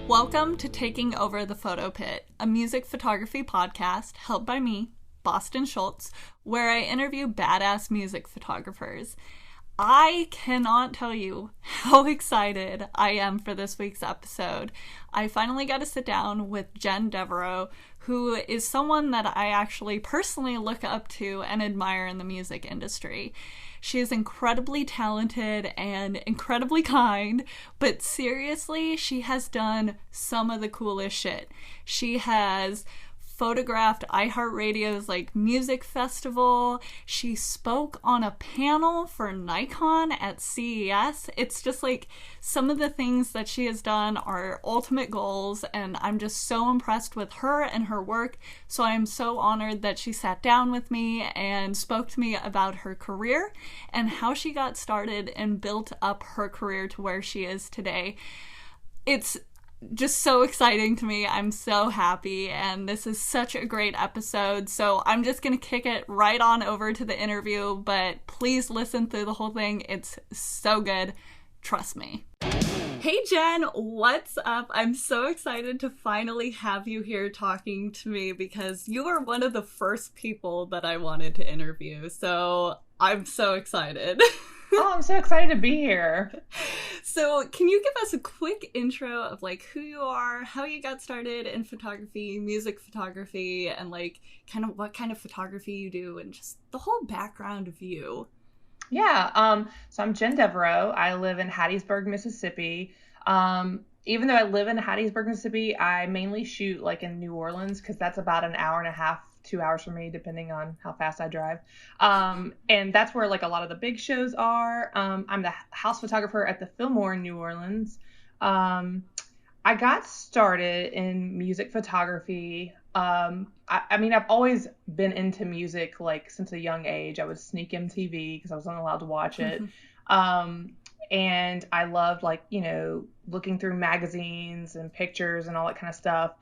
Welcome to Taking Over the Photo Pit, a music photography podcast held by me, Boston Schultz, where I interview badass music photographers. I cannot tell you how excited I am for this week's episode. I finally got to sit down with Jenn Devereaux, who is someone that I actually personally look up to and admire in the music industry. She is incredibly talented and incredibly kind, but seriously, she has done some of the coolest shit. She has photographed iHeartRadio's music festival. She spoke on a panel for Nikon at CES. It's just some of the things that she has done are ultimate goals, and I'm just so impressed with her and her work. So I'm so honored that she sat down with me and spoke to me about her career and how she got started and built up her career to where she is today. It's just so exciting to me. I'm so happy, and this is such a great episode. So I'm just gonna kick it right on over to the interview, but please listen through the whole thing. It's so good. Trust me. Hey Jenn, what's up? I'm so excited to finally have you here talking to me because you are one of the first people that I wanted to interview. So I'm so excited. Oh, I'm so excited to be here. So can you give us a quick intro of who you are, how you got started in photography, music photography, and kind of what kind of photography you do and just the whole background of you? Yeah, so I'm Jenn Devereaux. I live in Hattiesburg, Mississippi. Even though I live in Hattiesburg, Mississippi, I mainly shoot in New Orleans because that's about an hour and a half, 2 hours for me, depending on how fast I drive. And that's where a lot of the big shows are. I'm the house photographer at the Fillmore in New Orleans. I got started in music photography. I mean, I've always been into music since a young age. I would sneak MTV because I wasn't allowed to watch it. And I loved looking through magazines and pictures and all that kind of stuff.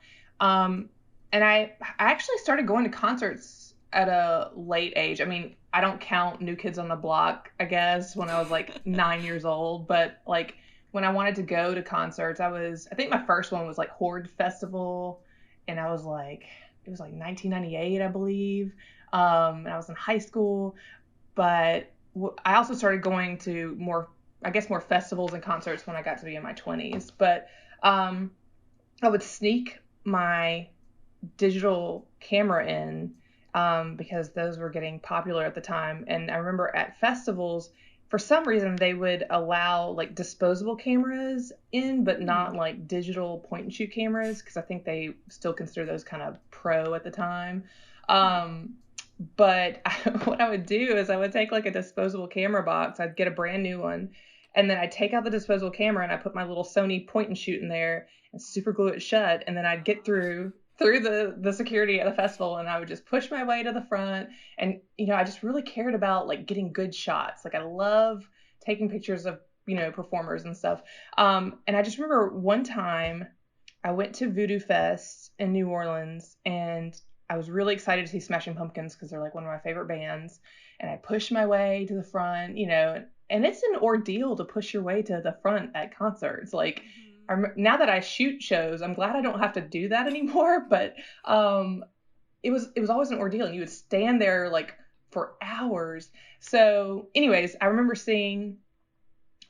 And I actually started going to concerts at a late age. I mean, I don't count New Kids on the Block, I guess, when I was 9 years old. But when I wanted to go to concerts, I think my first one was Horde Festival. And I was it was 1998, I believe. And I was in high school. But I also started going to more festivals and concerts when I got to be in my 20s. But I would sneak my digital camera in because those were getting popular at the time. And I remember at festivals, for some reason, they would allow disposable cameras in, but not digital point and shoot cameras, because I think they still consider those kind of pro at the time. But what I would do is I would take a disposable camera box. I'd get a brand new one, and then I'd take out the disposable camera and I put my little Sony point and shoot in there and super glue it shut. And then I'd get through the security at the festival, and I would just push my way to the front. And, I just really cared about getting good shots. I love taking pictures of, performers and stuff. And I just remember one time I went to Voodoo Fest in New Orleans, and I was really excited to see Smashing Pumpkins because they're one of my favorite bands. And I pushed my way to the front, and it's an ordeal to push your way to the front at concerts. Now that I shoot shows, I'm glad I don't have to do that anymore. But it was always an ordeal, and you would stand there for hours. So anyways, I remember seeing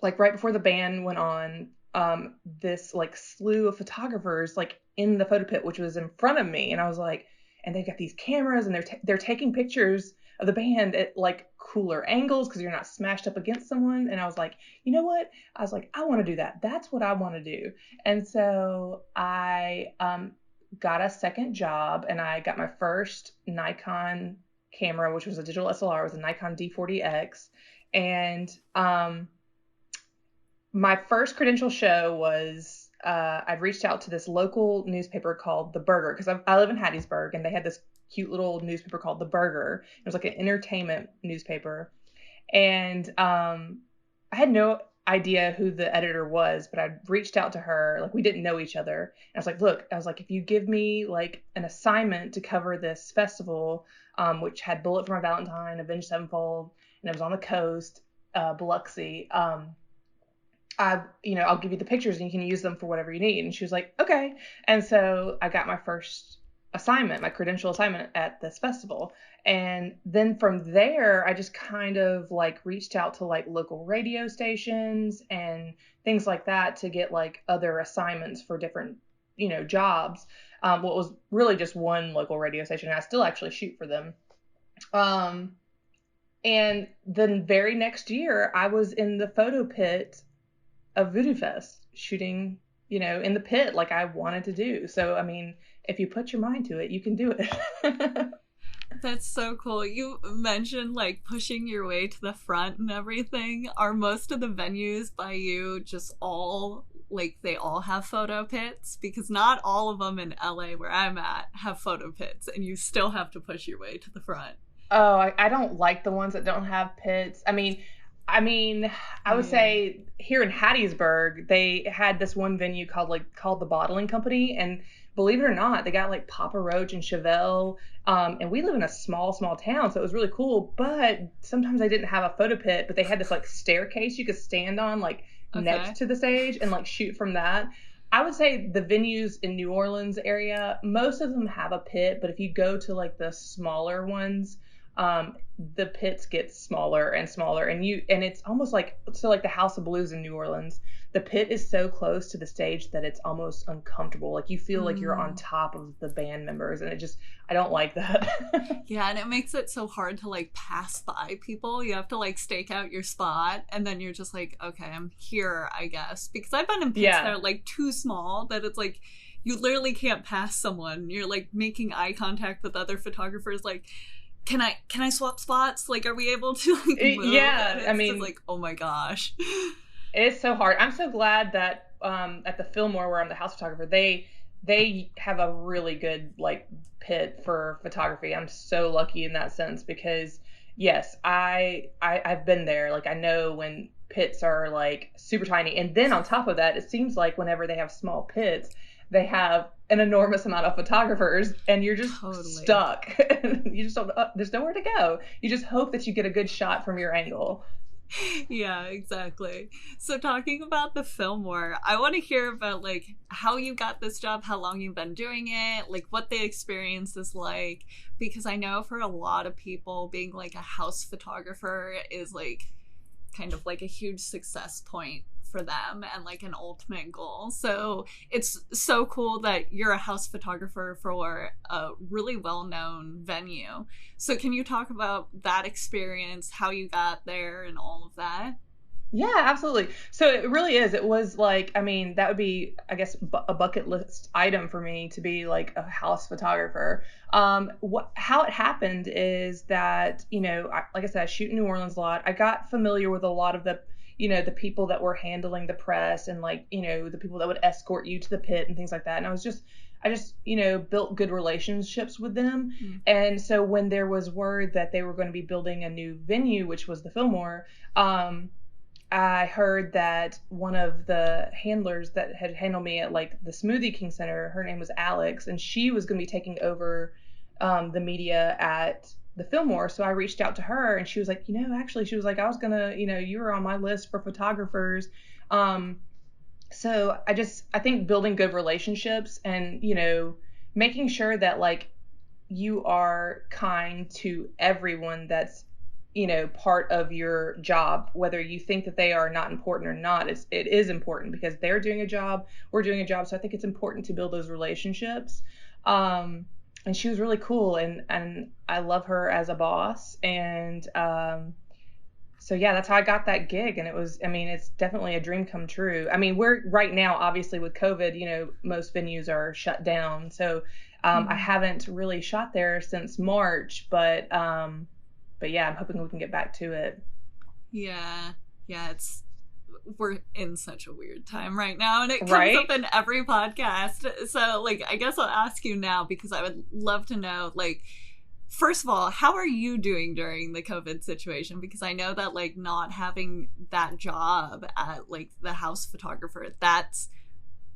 right before the band went on, this slew of photographers in the photo pit, which was in front of me. And I was and they've got these cameras, and they're taking pictures of the band at cooler angles because you're not smashed up against someone. And I was you know what? I was I want to do that. That's what I want to do. And so I got a second job, and I got my first Nikon camera, which was a digital SLR. It was a Nikon D40X. And my first credential show was I'd reached out to this local newspaper called The Burger, because I live in Hattiesburg, and they had this cute little newspaper called The Burger. It was an entertainment newspaper. And I had no idea who the editor was, but I reached out to her. We didn't know each other. And I was look, if you give me an assignment to cover this festival, which had Bullet for My Valentine, Avenged Sevenfold, and it was on the coast, Biloxi, I'll give you the pictures and you can use them for whatever you need. And she was like, okay. And so I got my first assignment, my credential assignment at this festival. And then from there, I just kind of like reached out to like local radio stations and things like that to get like other assignments for different, jobs. What was really just one local radio station. And I still actually shoot for them. Um, and the very next year, I was in the photo pit of Voodoo Fest shooting, in the pit like I wanted to do. So, I mean, if you put your mind to it, you can do it. That's so cool. You mentioned like pushing your way to the front and everything. Are most of the venues by you just all like they all have photo pits? Because not all of them in LA where I'm at have photo pits, and you still have to push your way to the front. Oh, I don't like the ones that don't have pits. I would Yeah. say here in Hattiesburg, they had this one venue called the Bottling Company, and believe it or not, they got like Papa Roach and Chevelle, and we live in a small town, so it was really cool. But sometimes they didn't have a photo pit, but they had this like staircase you could stand on, like Okay. next to the stage, and like shoot from that. I would say the venues in New Orleans area, most of them have a pit, but if you go to like the smaller ones, the pits get smaller and smaller, and it's almost like like the House of Blues in New Orleans. The pit is so close to the stage that it's almost uncomfortable. Like you feel like you're on Mm. top of the band members, and I don't like that. Yeah, and it makes it so hard to like pass by people. You have to like stake out your spot, and then you're just like, okay, I'm here, I guess. Because I've been in pits that Yeah. are like too small that it's like you literally can't pass someone. You're like making eye contact with other photographers, like, can I swap spots? Like, are we able to like move? And Yeah, I it's just mean, like, oh my gosh. it's so hard. I'm so glad that at the Fillmore where I'm the house photographer, they have a really good like pit for photography. I'm so lucky in that sense because yes, I've been there. Like I know when pits are like super tiny, and then on top of that, it seems like whenever they have small pits, they have an enormous amount of photographers, and you're just Totally. stuck. You just don't. There's nowhere to go. You just hope that you get a good shot from your angle. Yeah, exactly. So talking about the Fillmore, I want to hear about like how you got this job, how long you've been doing it, like what the experience is like, because I know for a lot of people being like a house photographer is like kind of like a huge success point for them and like an ultimate goal. So it's so cool that you're a house photographer for a really well-known venue. So can you talk about that experience, how you got there and all of that? Yeah, absolutely. So it really is. It was like, I mean, that would be, I guess, a bucket list item for me to be like a house photographer. How it happened is that, like I said, I shoot in New Orleans a lot. I got familiar with a lot of the people that were handling the press and like, the people that would escort you to the pit and things like that. And I just, built good relationships with them. Mm. And so when there was word that they were going to be building a new venue, which was the Fillmore, I heard that one of the handlers that had handled me at like the Smoothie King Center, her name was Alex, and she was going to be taking over the media at the Fillmore. So I reached out to her, and she was like, actually, she was like, I was gonna, you were on my list for photographers. Um, so I think building good relationships and making sure that like you are kind to everyone that's part of your job, whether you think that they are not important or not. It is important because they're doing a job, we're doing a job. So I think it's important to build those relationships. um and she was really cool, and I love her as a boss. And so yeah, that's how I got that gig. And I mean, it's definitely a dream come true. I mean, we're right now, obviously with COVID, most venues are shut down. So I Mm. haven't really shot there since March, but yeah, I'm hoping we can get back to it. Yeah. Yeah, we're in such a weird time right now and it comes up Right? in every podcast. So like I guess I'll ask you now because I would love to know like first of all, how are you doing during the COVID situation? Because I know that like not having that job at like the house photographer, that's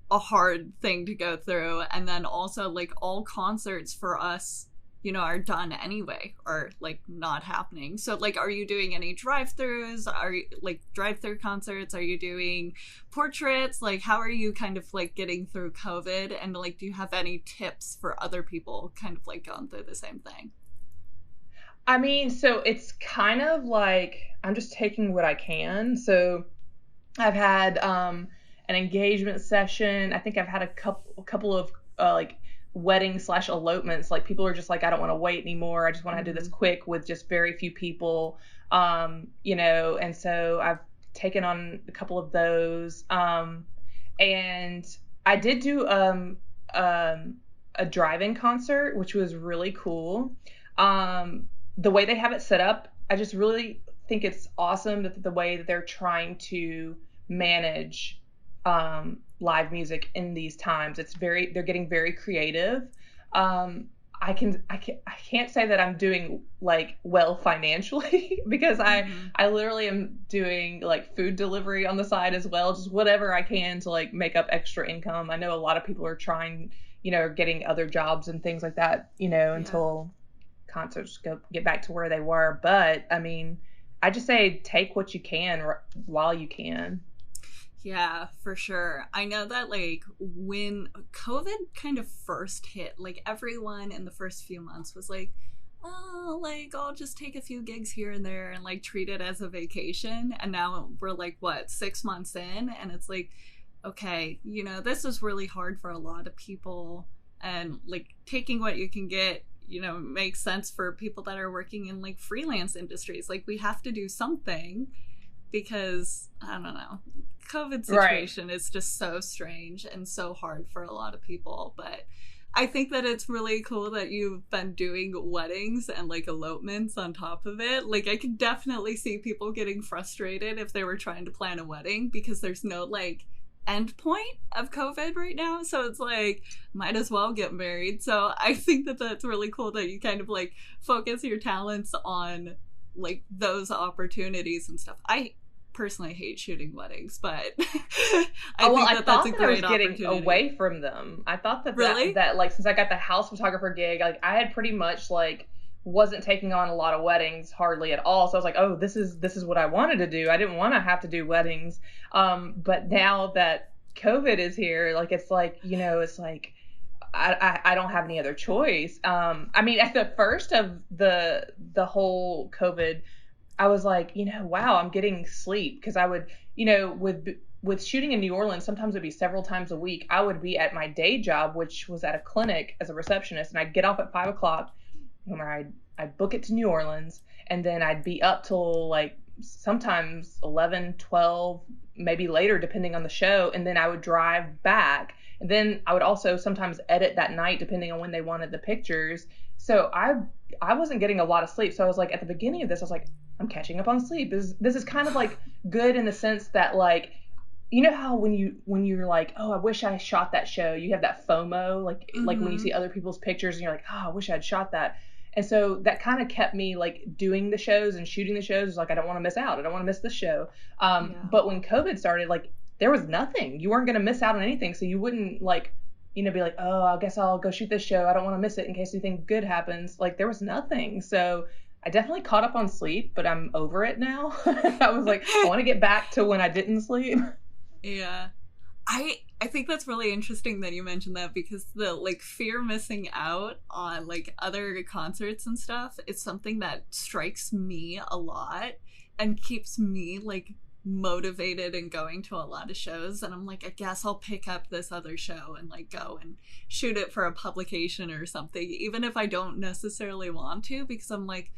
a hard thing to go through. And then also like all concerts for us are done anyway or like not happening. So like, are you doing any drive-throughs? Are you like drive-through concerts? Are you doing portraits? Like, how are you kind of like getting through COVID? And like, do you have any tips for other people kind of like going through the same thing? I mean, so it's kind of like I'm just taking what I can. So I've had an engagement session. I think I've had a couple of like wedding slash elopements. Like people are just like, I don't want to wait anymore. I just want to do this quick with just very few people. And so I've taken on a couple of those. And I did do a drive-in concert, which was really cool. The way they have it set up, I just really think it's awesome that the way that they're trying to manage live music in these times. They're getting very creative. I can't say that I'm doing like well financially because I literally am doing like food delivery on the side as well, just whatever I can to like make up extra income. I know a lot of people are trying, getting other jobs and things like that, until concerts get back to where they were. But I mean, I just say take what you can while you can. Yeah, for sure. I know that like when COVID kind of first hit, like everyone in the first few months was like, oh, like I'll just take a few gigs here and there and like treat it as a vacation. And now we're like, what, 6 months in? And it's like, okay, this is really hard for a lot of people. And like taking what you can get, makes sense for people that are working in like freelance industries. Like we have to do something because I don't know, COVID situation is just so strange and so hard for a lot of people. But I think that it's really cool that you've been doing weddings and like elopements on top of it. Like I could definitely see people getting frustrated if they were trying to plan a wedding because there's no like end point of COVID right now. So it's like, might as well get married. So I think that that's really cool that you kind of like focus your talents on like those opportunities and stuff. I personally hate shooting weddings, but I thought that I was getting away from them. I thought that like since I got the house photographer gig, like I had pretty much like wasn't taking on a lot of weddings hardly at all. So I was like, oh, this is what I wanted to do. I didn't want to have to do weddings. But now that COVID is here, like it's like, it's like I don't have any other choice. I mean, at the first of the whole COVID, I was like, wow, I'm getting sleep because I would, with shooting in New Orleans, sometimes it'd be several times a week. I would be at my day job, which was at a clinic as a receptionist, and I'd get off at 5 o'clock, and I'd book it to New Orleans, and then I'd be up till like sometimes 11, 12, maybe later, depending on the show, and then I would drive back. And then I would also sometimes edit that night, depending on when they wanted the pictures. So I wasn't getting a lot of sleep. So I was like, at the beginning of this, I was like, I'm catching up on sleep. This is kind of like good in the sense that like, how when you're like, oh, I wish I shot that show, you have that FOMO, like when you see other people's pictures and you're like, oh, I wish I'd shot that. And so that kind of kept me like doing the shows and shooting the shows. It's like, I don't want to miss out. I don't want to miss the show. But when COVID started, like there was nothing. You weren't going to miss out on anything. So you wouldn't like, be like, oh, I guess I'll go shoot this show. I don't want to miss it in case anything good happens. Like there was nothing. So I definitely caught up on sleep, but I'm over it now. I was like, I want to get back to when I didn't sleep. Yeah. I think that's really interesting that you mentioned that because the like fear missing out on like other concerts and stuff is something that strikes me a lot and keeps me like motivated and going to a lot of shows. And I'm like, I guess I'll pick up this other show and like go and shoot it for a publication or something, even if I don't necessarily want to, because I'm like,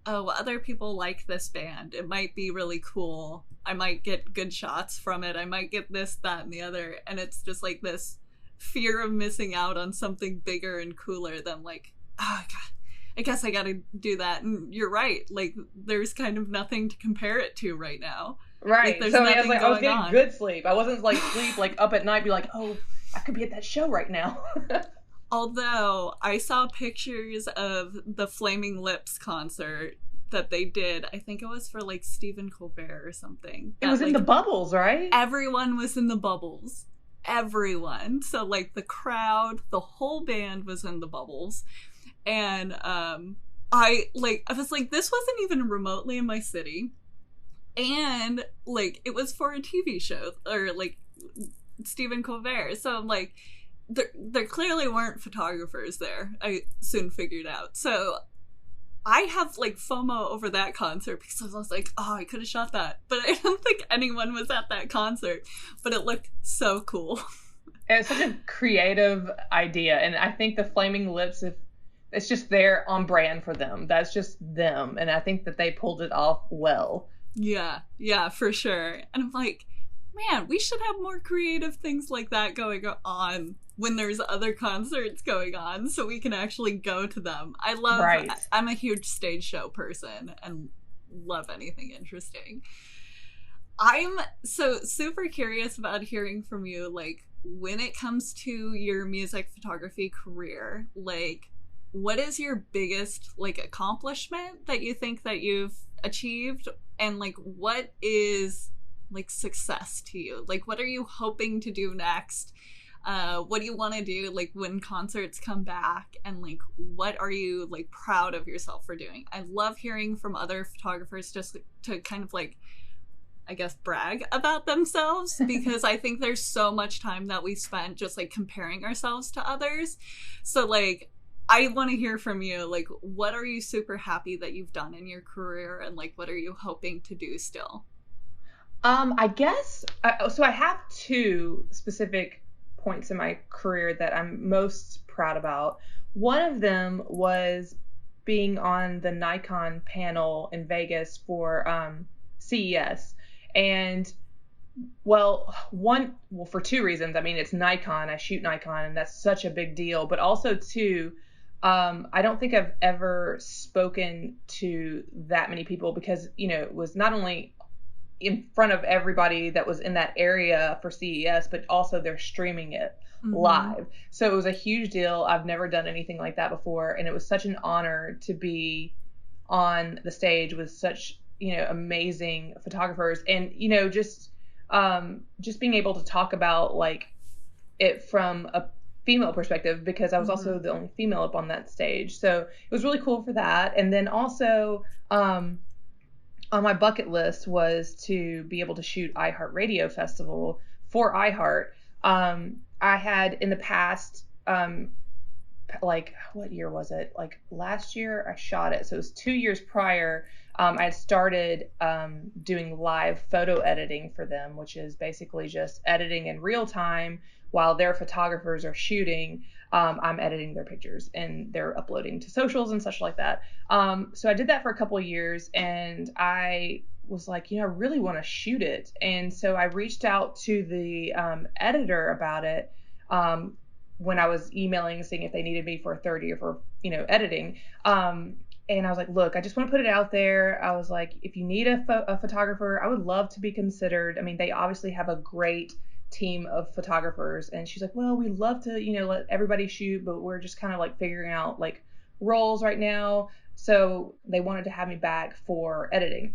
oh, other people like this band. It might be really cool. I might get good shots from it. I might get this, that, and the other. And it's just like this fear of missing out on something bigger and cooler than like, oh, God, I guess I got to do that. And you're right. Like, there's kind of nothing to compare it to right now. Right. Like, so I was getting good sleep. I wasn't like sleep, like up at night, be like, oh, I could be at that show right now. Although I saw pictures of the Flaming Lips concert that they did. I think it was for like Stephen Colbert or something. It was in the bubbles, right? Everyone was in the bubbles. Everyone. So like the crowd, the whole band was in the bubbles. And I was like, this wasn't even remotely in my city. And like, it was for a TV show, or like Stephen Colbert. So I'm like, there clearly weren't photographers there. I soon figured out. So I have like FOMO over that concert because I was like, oh, I could have shot that. But I don't think anyone was at that concert. But it looked so cool. It's such a creative idea. And I think the Flaming Lips, if it's just there on brand for them. That's just them. And I think that they pulled it off well. Yeah, for sure. And I'm like, man, we should have more creative things like that going on when there's other concerts going on, so we can actually go to them. I'm a huge stage show person and love anything interesting. I'm so super curious about hearing from you, like, when it comes to your music photography career, like, what is your biggest, like, accomplishment that you think that you've achieved? And, like, what is, like, success to you? Like, what are you hoping to do next? What do you want to do, like, when concerts come back? And, like, what are you, like, proud of yourself for doing? I love hearing from other photographers just to kind of, like, I guess, brag about themselves, because I think there's so much time that we spent just, like, comparing ourselves to others. So, like, I want to hear from you, like, what are you super happy that you've done in your career, and, like, what are you hoping to do still? I guess, so I have two specific points in my career that I'm most proud about. One of them was being on the Nikon panel in Vegas for CES. And for two reasons. I mean, it's Nikon, I shoot Nikon, and that's such a big deal. But also, too, I don't think I've ever spoken to that many people, because, you know, it was not only in front of everybody that was in that area for CES, but also they're streaming it live. So it was a huge deal. I've never done anything like that before. And it was such an honor to be on the stage with such, you know, amazing photographers, and, you know, just being able to talk about, like, it from a female perspective, because I was also the only female up on that stage. So it was really cool for that. And then also, on my bucket list was to be able to shoot iHeartRadio Festival for iHeart. I had in the past, like, what year was it? Like last year I shot it. So it was 2 years prior. I had started doing live photo editing for them, which is basically just editing in real time while their photographers are shooting. I'm editing their pictures and they're uploading to socials and such like that. So I did that for a couple of years, and I was like, you know, I really want to shoot it. And so I reached out to the editor about it when I was emailing, seeing if they needed me for 30 or for, you know, editing. And I was like, look, I just want to put it out there. I was like, if you need a photographer, I would love to be considered. I mean, they obviously have a great team of photographers. And she's like, well, we love to, you know, let everybody shoot, but we're just kind of like figuring out like roles right now. So they wanted to have me back for editing.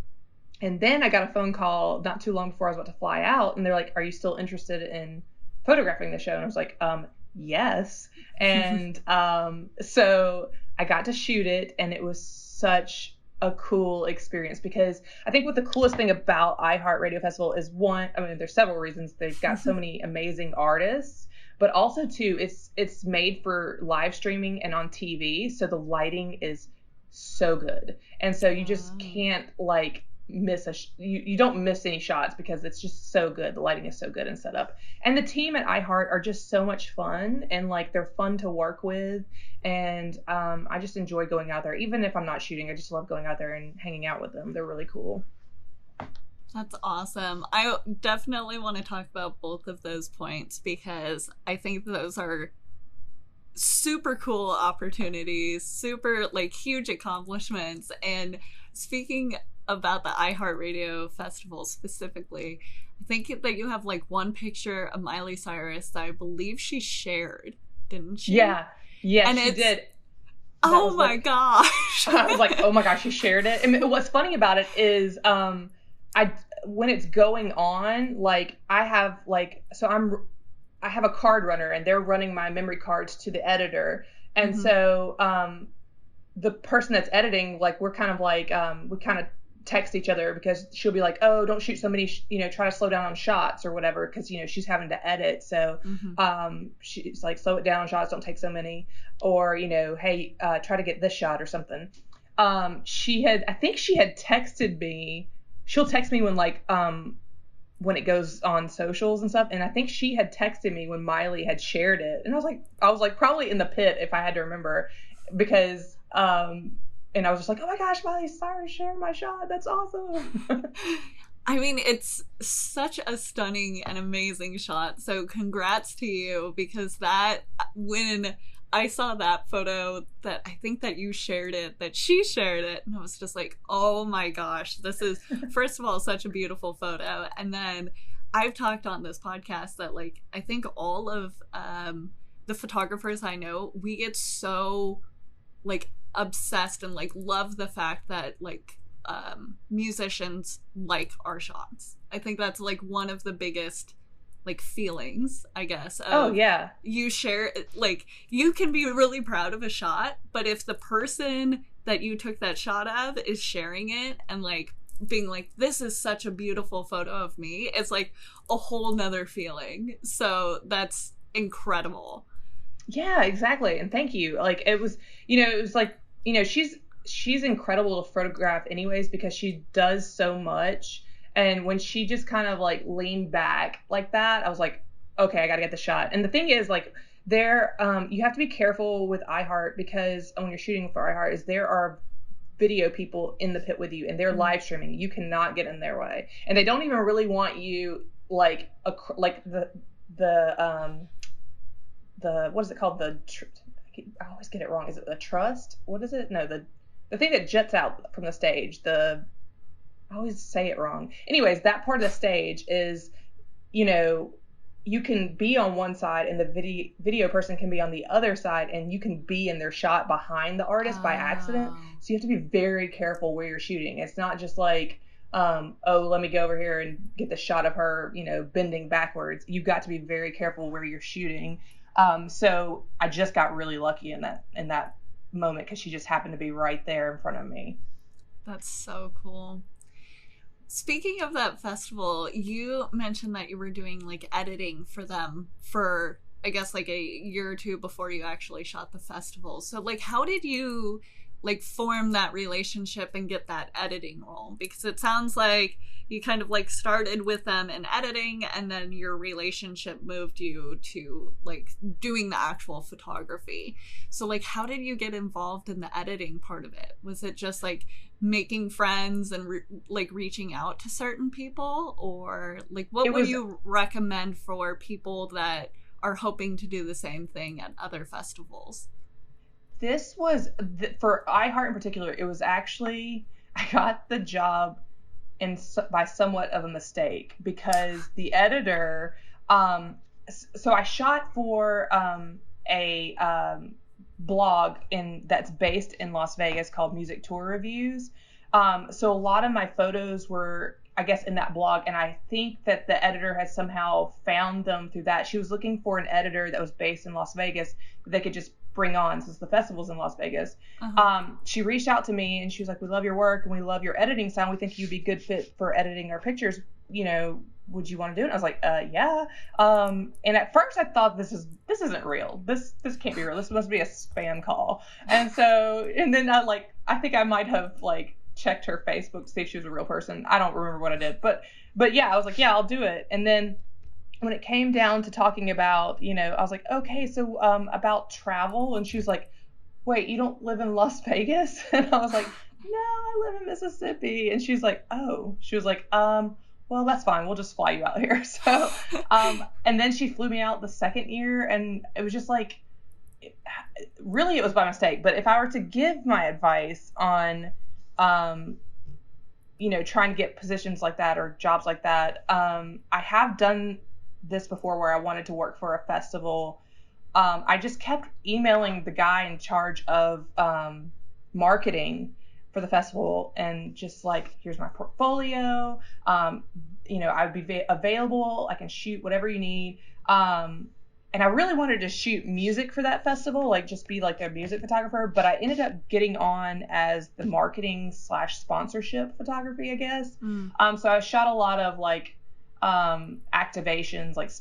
And then I got a phone call not too long before I was about to fly out. And they're like, are you still interested in photographing the show? And I was like, yes. And so I got to shoot it, and it was such a cool experience, because I think what the coolest thing about iHeartRadio Festival is, one, I mean, there's several reasons. They've got so many amazing artists, but also too, it's made for live streaming and on TV. So the lighting is so good. And so you just can't like miss you don't miss any shots, because it's just so good. The lighting is so good and set up, and the team at iHeart are just so much fun, and like they're fun to work with, and I just enjoy going out there. Even if I'm not shooting, I just love going out there and hanging out with them. They're really cool. That's awesome. I definitely want to talk about both of those points, because I think those are super cool opportunities, super like huge accomplishments. And speaking about the iHeartRadio Festival specifically, I think that you have like one picture of Miley Cyrus that I believe she shared, didn't she? Yeah, and she did. Oh my gosh. I was like, oh my gosh, she shared it. And what's funny about it is when it's going on, like I have a card runner, and they're running my memory cards to the editor. And so the person that's editing, like, we're kind of like, we kind of text each other because she'll be like, oh, don't shoot so many, try to slow down on shots or whatever. Cause she's having to edit. So, she's like, slow it down on shots. Don't take so many, or, hey, try to get this shot or something. I think she had texted me. She'll text me when like, when it goes on socials and stuff. And I think she had texted me when Miley had shared it. And I was like probably in the pit if I had to remember, because, and I was just like, oh my gosh, Miley Cyrus shared my shot. That's awesome. I mean, it's such a stunning and amazing shot. So congrats to you, because when I saw that photo, that I think that you shared it, that she shared it, and I was just like, oh my gosh, this is, first of all, such a beautiful photo. And then I've talked on this podcast that, like, I think all of the photographers I know, we get so, like, obsessed and like love the fact that like musicians like our shots. I think that's like one of the biggest like feelings, I guess, of, oh yeah, you share, like, you can be really proud of a shot, but if the person that you took that shot of is sharing it and like being like, this is such a beautiful photo of me, it's like a whole nother feeling. So that's incredible. Yeah, exactly. And thank you. Like, it was like, she's incredible to photograph anyways, because she does so much. And when she just kind of like leaned back like that, I was like, okay, I got to get the shot. And the thing is, like, you have to be careful with iHeart, because when you're shooting for iHeart, is there are video people in the pit with you, and they're live streaming. You cannot get in their way. And they don't even really want you like what is it called? I always get it wrong. Is it the trust? What is it? No, the thing that jets out from the stage. I always say it wrong. Anyways, that part of the stage is, you can be on one side and the video person can be on the other side, and you can be in their shot behind the artist by accident. So you have to be very careful where you're shooting. It's not just like, oh, let me go over here and get the shot of her, bending backwards. You've got to be very careful where you're shooting. So I just got really lucky in that moment, because she just happened to be right there in front of me. That's so cool. Speaking of that festival, you mentioned that you were doing like editing for them for, I guess, like a year or two before you actually shot the festival. So like, how did you like form that relationship and get that editing role? Because it sounds like you kind of like started with them in editing, and then your relationship moved you to like doing the actual photography. So like, how did you get involved in the editing part of it? Was it just like making friends and like reaching out to certain people, or like what would you recommend for people that are hoping to do the same thing at other festivals? This was for iHeart in particular. It was actually, I got the job by somewhat of a mistake, because the editor, so I shot for a blog that's based in Las Vegas called Music Tour Reviews. So a lot of my photos were, I guess, in that blog, and I think that the editor had somehow found them through that. She was looking for an editor that was based in Las Vegas that they could just bring on, since the festival's in Las Vegas. She reached out to me and she was like, we love your work and we love your editing style. We think you'd be a good fit for editing our pictures. Would you want to do it? And I was like, yeah. And at first I thought, this isn't real. This can't be real. This must be a spam call. And then I think I might have like checked her Facebook to see if she was a real person. I don't remember what I did, but yeah, I was like, yeah, I'll do it. And then when it came down to talking about, I was like, okay, so about travel. And she was like, wait, you don't live in Las Vegas? And I was like, no, I live in Mississippi. And she's like, oh, she was like, well, that's fine. We'll just fly you out here. So, and then she flew me out the second year, and it was just like, really, it was by mistake. But if I were to give my advice on, trying to get positions like that or jobs like that, I have done this before where I wanted to work for a festival. I just kept emailing the guy in charge of marketing for the festival, and just like, here's my portfolio. I would be available. I can shoot whatever you need. and I really wanted to shoot music for that festival, like just be like a music photographer, but I ended up getting on as the marketing / sponsorship photography, I guess. So I shot a lot of like activations, like,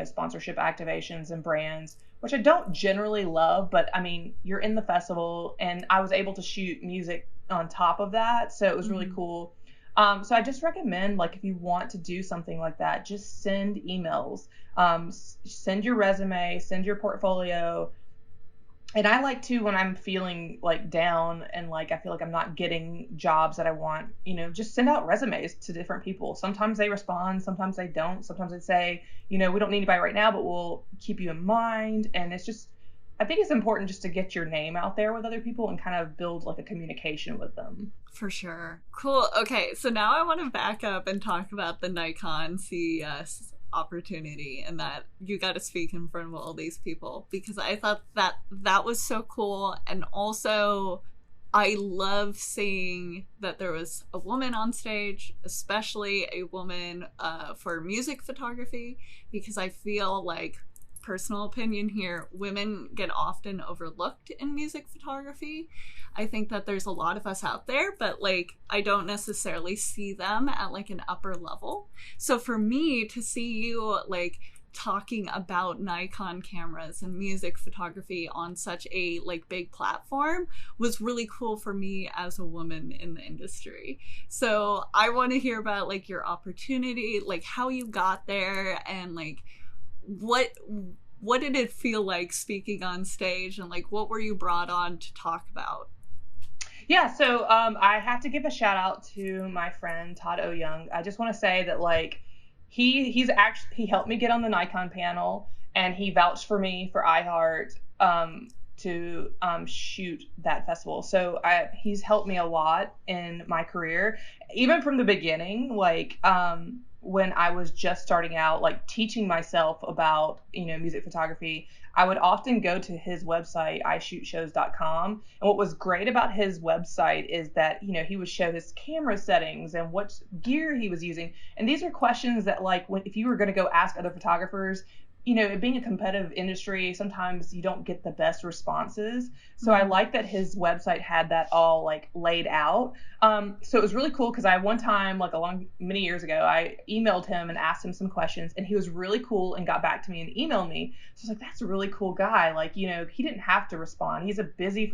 sponsorship activations and brands, which I don't generally love, but I mean, you're in the festival, and I was able to shoot music on top of that. So it was really cool. So I just recommend, like, if you want to do something like that, just send emails, send your resume, send your portfolio. And I like to, when I'm feeling like down and like I feel like I'm not getting jobs that I want, just send out resumes to different people. Sometimes they respond, sometimes they don't. Sometimes they say, we don't need anybody right now, but we'll keep you in mind. And it's just, I think it's important just to get your name out there with other people and kind of build like a communication with them. For sure. Cool. Okay, so now I want to back up and talk about the Nikon CES opportunity, and that you got to speak in front of all these people, because I thought that was so cool. And also I love seeing that there was a woman on stage, especially a woman for music photography, because I feel like, personal opinion here, women get often overlooked in music photography. I think that there's a lot of us out there, but like I don't necessarily see them at like an upper level. So for me to see you like talking about Nikon cameras and music photography on such a like big platform was really cool for me as a woman in the industry. So I want to hear about like your opportunity, like how you got there, and like what did it feel like speaking on stage, and like what were you brought on to talk about? Yeah, so I have to give a shout out to my friend Todd O. Young. I just want to say that like he helped me get on the Nikon panel, and he vouched for me for iHeart to shoot that festival. So he's helped me a lot in my career, even from the beginning. Like when I was just starting out, like teaching myself about music photography, I would often go to his website, ishootshows.com. And what was great about his website is that, he would show his camera settings and what gear he was using. And these are questions that like if you were going to go ask other photographers, it being a competitive industry, sometimes you don't get the best responses. So I like that his website had that all like laid out. So it was really cool, because one time, like many years ago, I emailed him and asked him some questions, and he was really cool and got back to me and emailed me. So I was like, that's a really cool guy. Like, he didn't have to respond. He's a busy,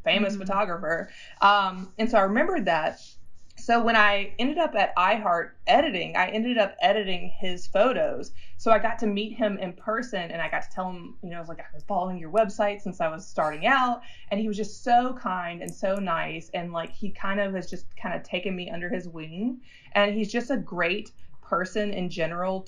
famous photographer. And so I remembered that. So when I ended up at iHeart editing, I ended up editing his photos. So I got to meet him in person, and I got to tell him, I was like, I was following your website since I was starting out. And he was just so kind and so nice. And like, he kind of has just kind of taken me under his wing, and he's just a great person in general.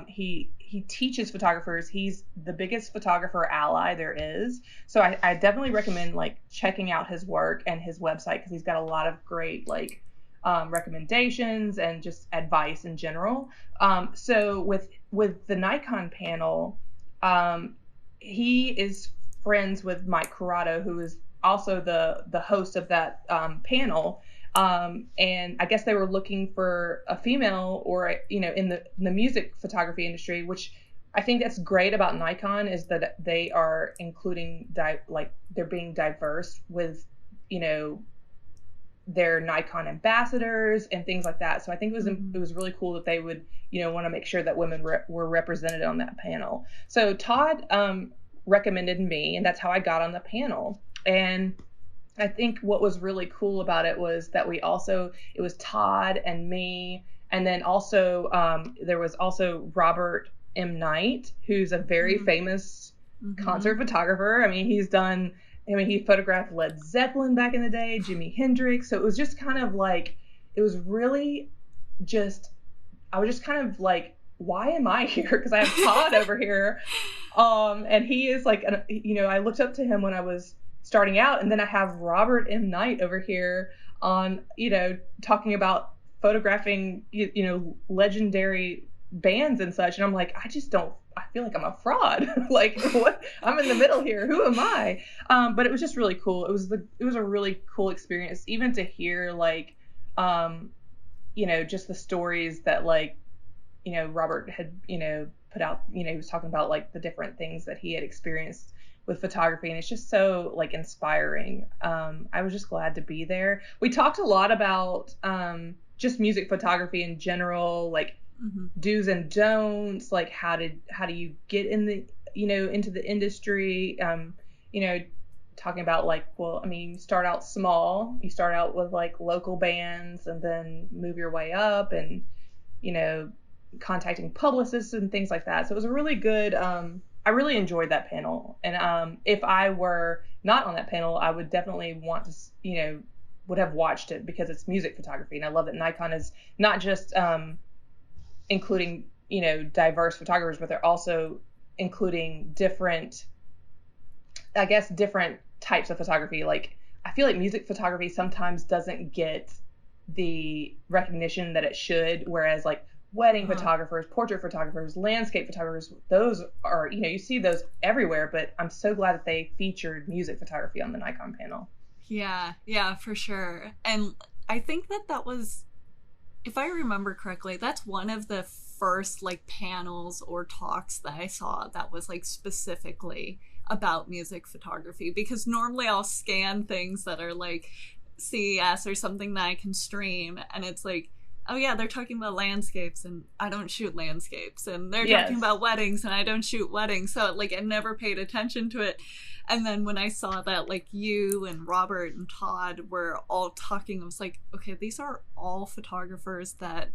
He teaches photographers. He's the biggest photographer ally there is. So I definitely recommend like checking out his work and his website, because he's got a lot of great like recommendations and just advice in general. So with the Nikon panel, he is friends with Mike Corrado, who is also the host of that panel. And I guess they were looking for a female, or in the music photography industry, which I think that's great about Nikon, is that they are including they're being diverse with their Nikon ambassadors and things like that. So I think it was really cool that they would want to make sure that women were represented on that panel. So Todd recommended me, and that's how I got on the panel. And I think what was really cool about it was that it was Todd and me, and then also there was also Robert M. Knight, who's a very famous concert photographer. I mean, he photographed Led Zeppelin back in the day, Jimi Hendrix. So it was just kind of like, it was really just, I was just kind of like, why am I here? Because I have Todd over here. And he is like, I looked up to him when I was starting out. And then I have Robert M. Knight over here on, talking about photographing, legendary bands and such. And I'm like, I feel like I'm a fraud. Like, what? I'm in the middle here. Who am I? But it was just really cool. It was a really cool experience, even to hear like, just the stories that like, Robert had, put out, he was talking about like the different things that he had experienced with photography, and it's just so like inspiring. I was just glad to be there. We talked a lot about just music photography in general, like do's and don'ts, like how do you get in the into the industry, talking about like, well, I mean, you start out small, you start out with like local bands and then move your way up, and contacting publicists and things like that. So it was a really good, I really enjoyed that panel. And if I were not on that panel, I would definitely want to, would have watched it, because it's music photography. And I love that Nikon is not just including, diverse photographers, but they're also including different types of photography. Like, I feel like music photography sometimes doesn't get the recognition that it should, whereas like wedding photographers, portrait photographers, landscape photographers, those are, you see those everywhere. But I'm so glad that they featured music photography on the Nikon panel. Yeah, for sure. And I think that was, if I remember correctly, that's one of the first like panels or talks that I saw that was like specifically about music photography, because normally I'll scan things that are like CES or something that I can stream, and it's like, oh yeah, they're talking about landscapes and I don't shoot landscapes, and they're talking about weddings and I don't shoot weddings, so like I never paid attention to it. And then when I saw that like you and Robert and Todd were all talking, I was like, okay, these are all photographers that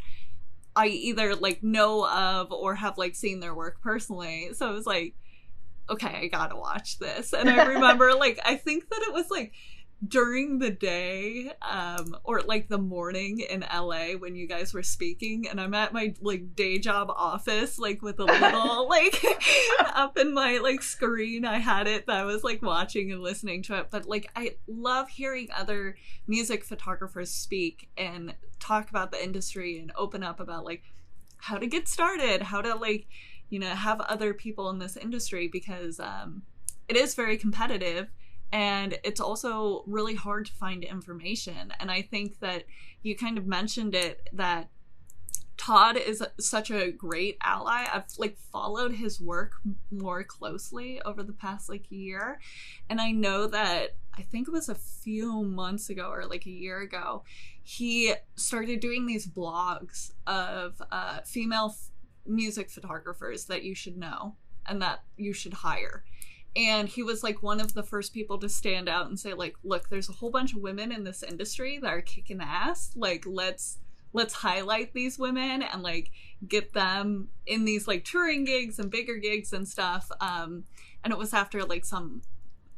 I either like know of or have like seen their work personally. So I was like, okay, I gotta watch this. And I remember like, I think that it was like during the day, or like the morning in LA when you guys were speaking, and I'm at my like day job office, like with a little like up in my like screen, I had it that I was like watching and listening to it. But like, I love hearing other music photographers speak and talk about the industry and open up about like how to get started, how to like, have other people in this industry, because it is very competitive. And it's also really hard to find information. And I think that you kind of mentioned it, that Todd is such a great ally. I've like followed his work more closely over the past like year. And I know that, I think it was a few months ago or like a year ago, he started doing these blogs of female music photographers that you should know and that you should hire. And he was like one of the first people to stand out and say like, look, there's a whole bunch of women in this industry that are kicking ass. Like, let's highlight these women and like get them in these like touring gigs and bigger gigs and stuff. And it was after like some,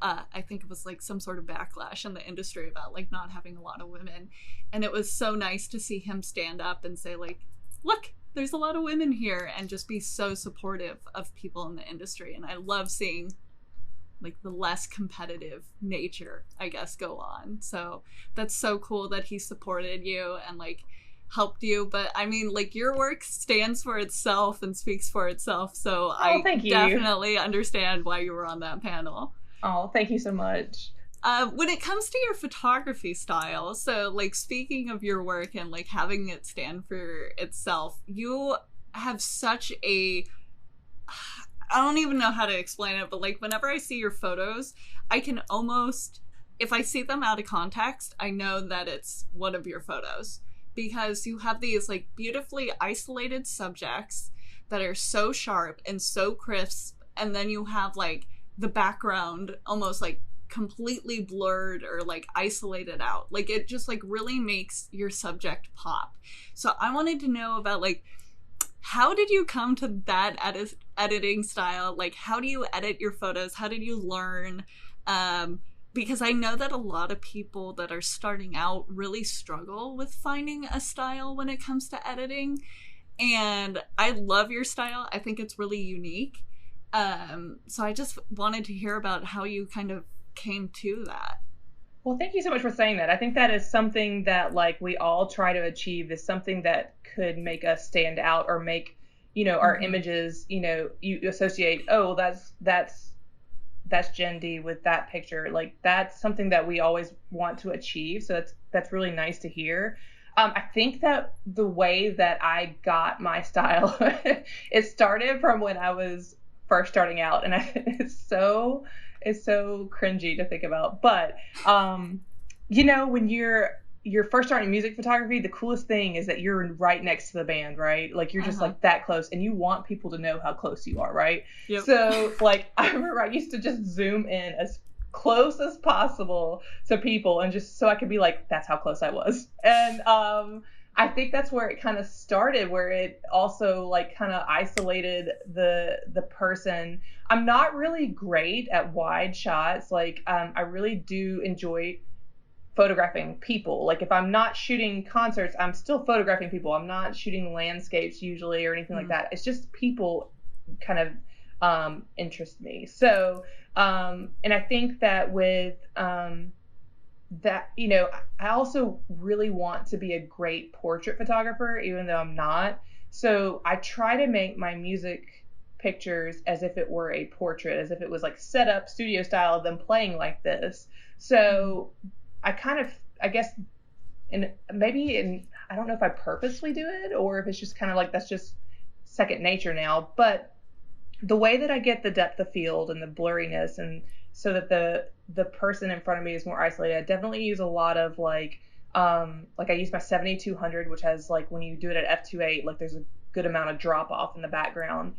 I think it was like some sort of backlash in the industry about like not having a lot of women. And it was so nice to see him stand up and say like, look, there's a lot of women here, and just be so supportive of people in the industry. And I love seeing like the less competitive nature, I guess, go on. So that's so cool that he supported you and like helped you. But I mean, like, your work stands for itself and speaks for itself. So thank you. Definitely understand why you were on that panel. Oh, thank you so much. When it comes to your photography style, so like speaking of your work and like having it stand for itself, you have such a, I don't even know how to explain it, but like whenever I see your photos, I can almost, if I see them out of context, I know that it's one of your photos, because you have these like beautifully isolated subjects that are so sharp and so crisp, and then you have like the background almost like completely blurred or like isolated out. Like it just like really makes your subject pop. So I wanted to know about like, how did you come to that editing style? Like, how do you edit your photos? How did you learn? Because I know that a lot of people that are starting out really struggle with finding a style when it comes to editing. And I love your style. I think it's really unique. So I just wanted to hear about how you kind of came to that. Well, thank you so much for saying that. I think that is something that like we all try to achieve, is something that could make us stand out or make, our images, you associate, oh, that's Jenn D with that picture. Like that's something that we always want to achieve. So that's really nice to hear. I think that the way that I got my style, it started from when I was first starting out, and it's so cringy to think about. But when you're first starting music photography, the coolest thing is that you're right next to the band, right? Like you're just like that close, and you want people to know how close you are, right? Yep. So like I remember I used to just zoom in as close as possible to people, and just so I could be like, that's how close I was. And I think that's where it kind of started, where it also like kind of isolated the person. I'm not really great at wide shots. Like I really do enjoy photographing people. Like if I'm not shooting concerts, I'm still photographing people. I'm not shooting landscapes usually or anything like that. It's just people kind of interest me. So and I think that with that, I also really want to be a great portrait photographer, even though I'm not. So I try to make my music pictures as if it were a portrait, as if it was like set up studio style of them playing like this. So I guess, and maybe I don't know if I purposely do it or if it's just kind of like that's just second nature now. But the way that I get the depth of field and the blurriness, and so that the person in front of me is more isolated, I definitely use a lot of like I use my 7200, which has like when you do it at f2.8, like there's a good amount of drop off in the background.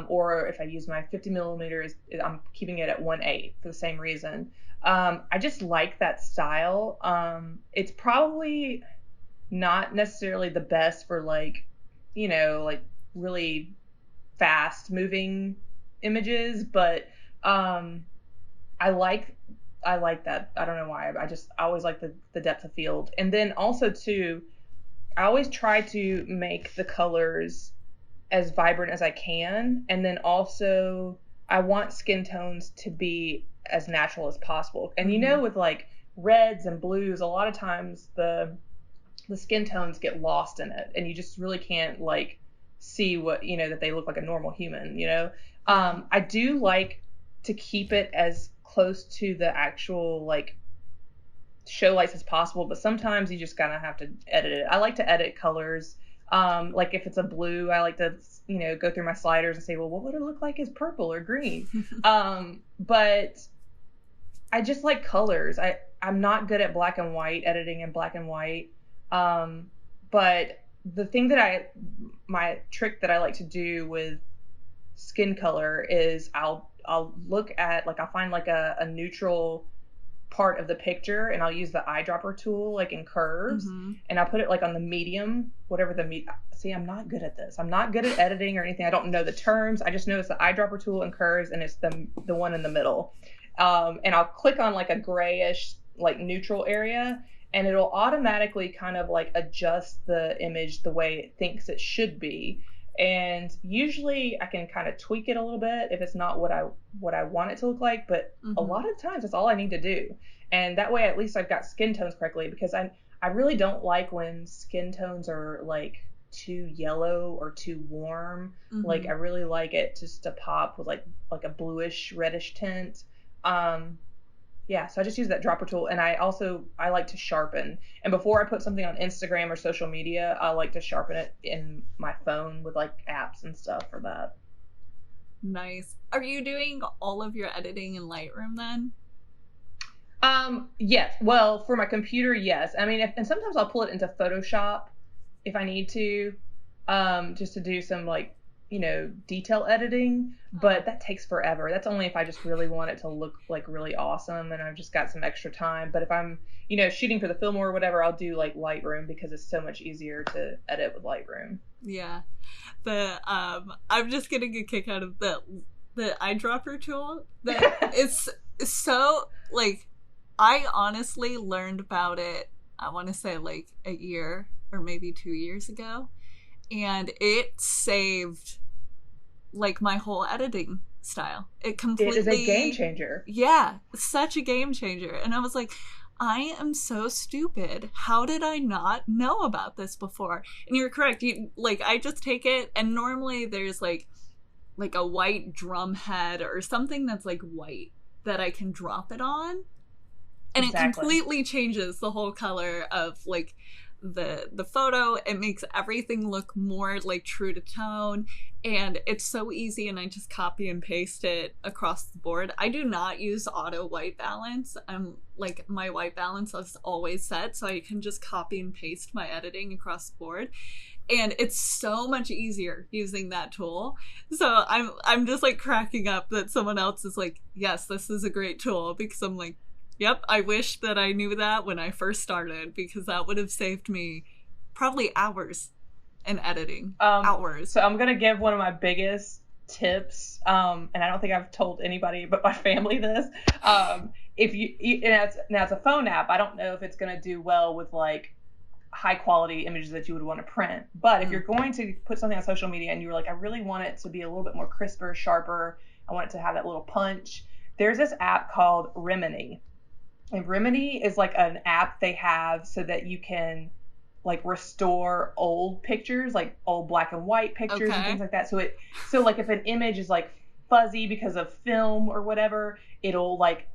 Or if I use my 50 millimeters, I'm keeping it at 1.8 for the same reason. I just like that style. It's probably not necessarily the best for like really fast moving images, but I like that. I don't know why. I always like the depth of field. And then also too, I always try to make the colors as vibrant as I can. And then also I want skin tones to be as natural as possible. And with like reds and blues, a lot of times the skin tones get lost in it, and you just really can't like see what that they look like a normal human. I do like to keep it as close to the actual like show lights as possible, but sometimes you just kind of have to edit it. I like to edit colors. Like if it's a blue, I like to go through my sliders and say, well, what would it look like as purple or green? But I just like colors. I'm not good at black and white, editing in black and white. But the thing my trick that I like to do with skin color is I'll look at, like, I'll find like a neutral part of the picture, and I'll use the eyedropper tool like in curves, and I'll put it like on the medium, whatever see, I'm not good at this. I'm not good at editing or anything. I don't know the terms. I just know it's the eyedropper tool and curves, and it's the one in the middle. And I'll click on like a grayish like neutral area, and it'll automatically kind of like adjust the image the way it thinks it should be. And usually I can kind of tweak it a little bit if it's not what I want it to look like, but a lot of times that's all I need to do. And that way at least I've got skin tones correctly, because I really don't like when skin tones are like too yellow or too warm. Like I really like it just to pop with like a bluish reddish tint. Yeah, so I just use that dropper tool, and I like to sharpen. And before I put something on Instagram or social media, I like to sharpen it in my phone with like apps and stuff for that. Nice. Are you doing all of your editing in Lightroom then? Yes. Well, for my computer, yes. I mean, and sometimes I'll pull it into Photoshop if I need to, just to do some like, detail editing, but that takes forever. That's only if I just really want it to look like really awesome and I've just got some extra time. But if I'm, shooting for the Fillmore or whatever, I'll do like Lightroom, because it's so much easier to edit with Lightroom. Yeah. I'm just getting a kick out of the eyedropper tool. That it's so like, I honestly learned about it, I want to say like a year or maybe 2 years ago, and it saved like my whole editing style. It is a game changer. Yeah, such a game changer. And I was like, I am so stupid. How did I not know about this before? And you're correct. I just take it, and normally there's like a white drum head or something that's like white that I can drop it on. And Exactly. It completely changes the whole color of like the photo. It makes everything look more like true to tone, and it's so easy, and I just copy and paste it across the board. I do not use auto white balance. Like, my white balance is always set, so I can just copy and paste my editing across the board, and it's so much easier using that tool. So I'm just like cracking up that someone else is like, yes, this is a great tool, because I'm like, yep, I wish that I knew that when I first started, because that would have saved me probably hours in editing. Hours. So I'm gonna give one of my biggest tips, and I don't think I've told anybody but my family this. If you, and it's a phone app, I don't know if it's gonna do well with like high quality images that you would want to print. But if you're going to put something on social media and you're like, I really want it to be a little bit more crisper, sharper, I want it to have that little punch, there's this app called Remini. And Remini is like an app they have so that you can like restore old pictures, like old black and white pictures and things like that. So like if an image is like fuzzy because of film or whatever, it'll like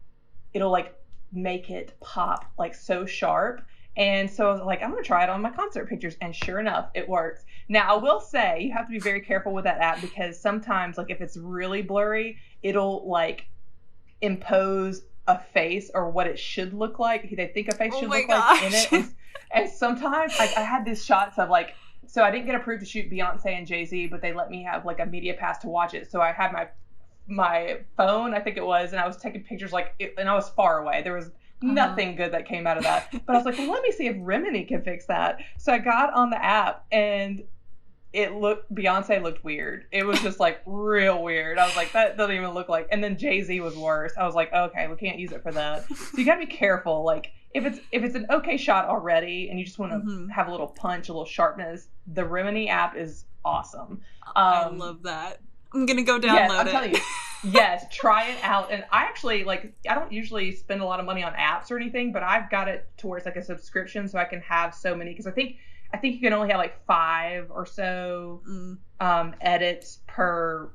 make it pop like so sharp. And so I was like, I'm going to try it on my concert pictures. And sure enough, it works. Now, I will say you have to be very careful with that app, because sometimes, like if it's really blurry, it'll like impose a face or what it should look like. They think a face should look like in it. And sometimes I had these shots of like, so I didn't get approved to shoot Beyonce and Jay-Z, but they let me have like a media pass to watch it. So I had my phone, I think it was, and I was taking pictures and I was far away. There was nothing good that came out of that. But I was like, well, let me see if Remini can fix that. So I got on the app, and Beyonce looked weird. It was just like real weird. I was like, that doesn't even look like. And then Jay-Z was worse. I was like, okay, we can't use it for that. So you gotta be careful. Like if it's an okay shot already and you just want to have a little punch, a little sharpness, the Remini app is awesome. I love that. I'm gonna go download it. I'm telling you. Yes, try it out. And I actually I don't usually spend a lot of money on apps or anything, but I've got it to where it's like a subscription, so I can have so many, because I think you can only have like 5 or so edits per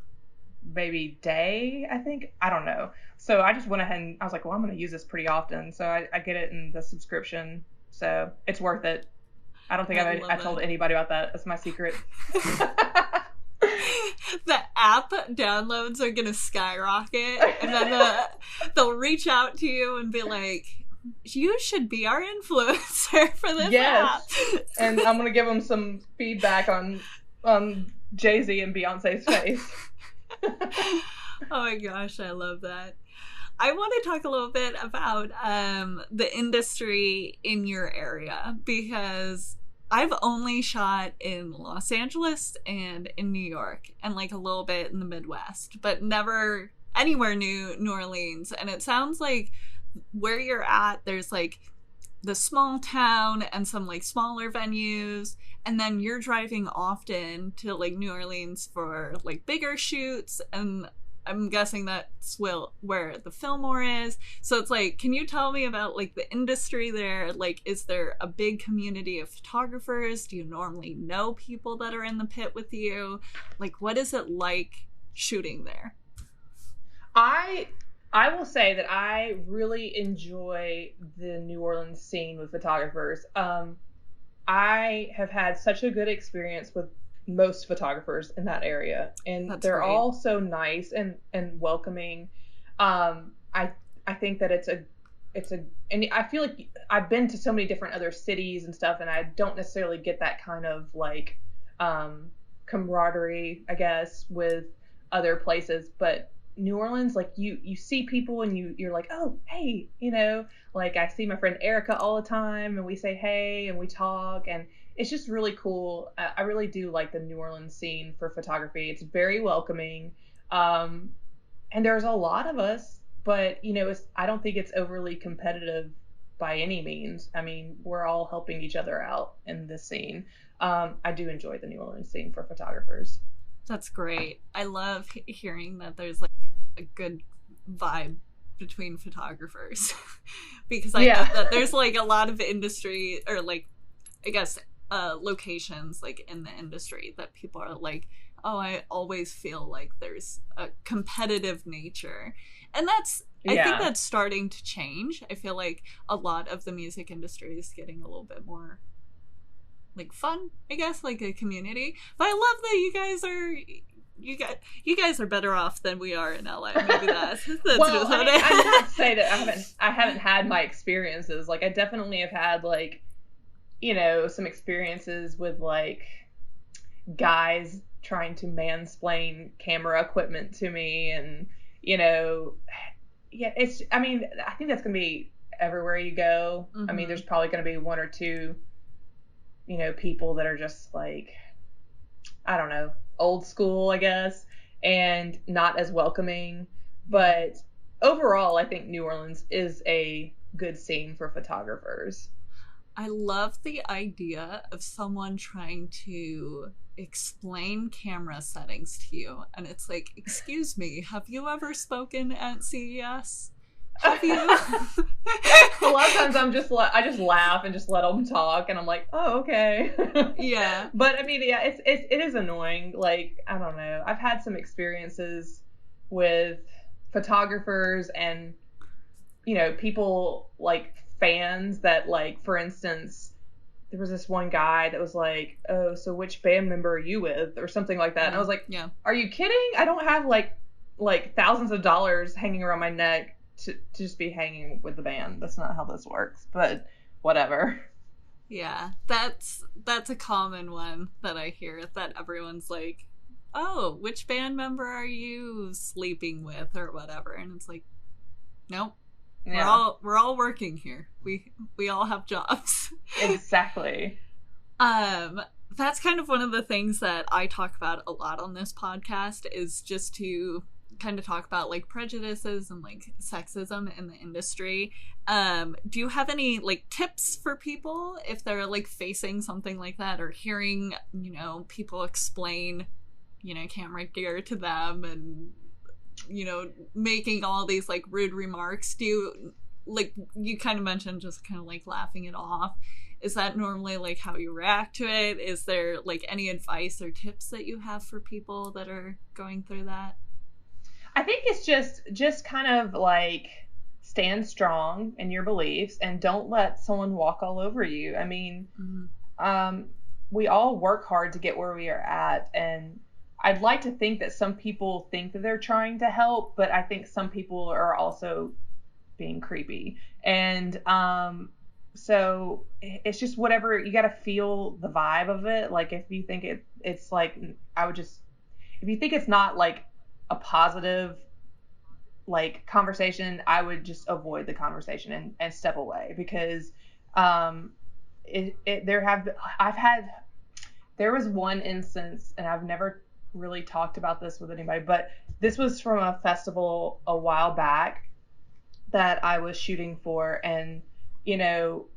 maybe day, I think. I don't know. So I just went ahead and I was like, well, I'm going to use this pretty often. So I get it in the subscription. So it's worth it. I don't think I told anybody about that. That's my secret. The app downloads are going to skyrocket. And then they'll reach out to you and be like, you should be our influencer for this app. And I'm going to give them some feedback on Jay-Z and Beyonce's face. Oh my gosh, I love that. I want to talk a little bit about the industry in your area, because I've only shot in Los Angeles and in New York and like a little bit in the Midwest, but never anywhere near New Orleans. And it sounds like where you're at, there's like the small town and some like smaller venues, and then you're driving often to like New Orleans for like bigger shoots, and I'm guessing that's where the Fillmore is. So it's like, can you tell me about like the industry there? Like, is there a big community of photographers? Do you normally know people that are in the pit with you? Like, what is it like shooting there? I will say that I really enjoy the New Orleans scene with photographers. I have had such a good experience with most photographers in that area, and they're all so nice and welcoming. I think that it's a and I feel like I've been to so many different other cities and stuff, and I don't necessarily get that kind of like camaraderie, I guess, with other places. But New Orleans, like you see people and you're like, oh, hey, like I see my friend Erica all the time, and we say hey and we talk, and it's just really cool. I really do like the New Orleans scene for photography. It's very welcoming. And there's a lot of us, but I don't think it's overly competitive by any means. I mean, we're all helping each other out in this scene. I do enjoy the New Orleans scene for photographers. That's great. I love hearing that there's like a good vibe between photographers because I know that there's like a lot of industry, or like, I guess, locations like in the industry that people are like, oh, I always feel like there's a competitive nature. And I think that's starting to change. I feel like a lot of the music industry is getting a little bit more like fun, I guess, like a community. But I love that you guys are better off than we are in LA. Maybe that's well, I mean, I'm not saying that I haven't had my experiences. Like, I definitely have had, like, you know, some experiences with, like, guys trying to mansplain camera equipment to me, and, you know, yeah, I mean, I think that's gonna be everywhere you go. Mm-hmm. I mean, there's probably gonna be one or two, you know, people that are just like, I don't know, old school, I guess, and not as welcoming. But overall, I think New Orleans is a good scene for photographers. I love the idea of someone trying to explain camera settings to you, and it's like, excuse me, have you ever spoken at CES? Have you? A lot of times I just laugh and just let them talk, and I'm like, oh, okay. Yeah. But I mean, yeah, it is annoying. Like, I don't know. I've had some experiences with photographers and, you know, people, like, fans that, like, for instance, there was this one guy that was like, oh, so which band member are you with, or something like that. And I was like, yeah, are you kidding? I don't have like thousands of dollars hanging around my neck to just be hanging with the band. That's not how this works, but whatever. Yeah, that's a common one that I hear, that everyone's like, oh, which band member are you sleeping with or whatever, and it's like, nope. Yeah. We're all working here. We all have jobs. Exactly. That's kind of one of the things that I talk about a lot on this podcast, is just to kind of talk about like prejudices and like sexism in the industry. Do you have any like tips for people if they're like facing something like that, or hearing, you know, people explain, you know, camera gear to them, and, you know, making all these like rude remarks? Do you, like, you kind of mentioned just kind of like laughing it off, is that normally like how you react to it? Is there like any advice or tips that you have for people that are going through that? I think it's just kind of like, stand strong in your beliefs and don't let someone walk all over you. I mean, we all work hard to get where we are at, and I'd like to think that some people think that they're trying to help, but I think some people are also being creepy. And so it's just whatever, you got to feel the vibe of it. Like, if you think it's like, if you think it's not like a positive like conversation, I would just avoid the conversation and step away, because there was one instance, and I've never really talked about this with anybody, but this was from a festival a while back that I was shooting for, and, you know,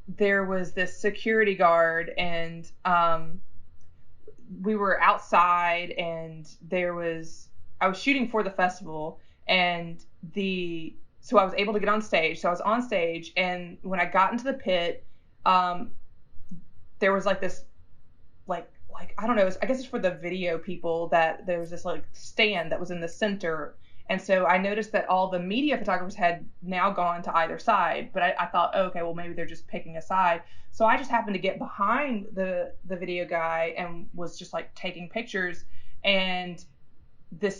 there was this security guard, and we were outside, and I was shooting for the festival, and so I was able to get on stage. So I was on stage, and when I got into the pit, there was like this, like I don't know, I guess it's for the video people, that there was this like stand that was in the center. And so I noticed that all the media photographers had now gone to either side, but I thought, oh, okay, well, maybe they're just picking a side. So I just happened to get behind the video guy and was just like taking pictures. And the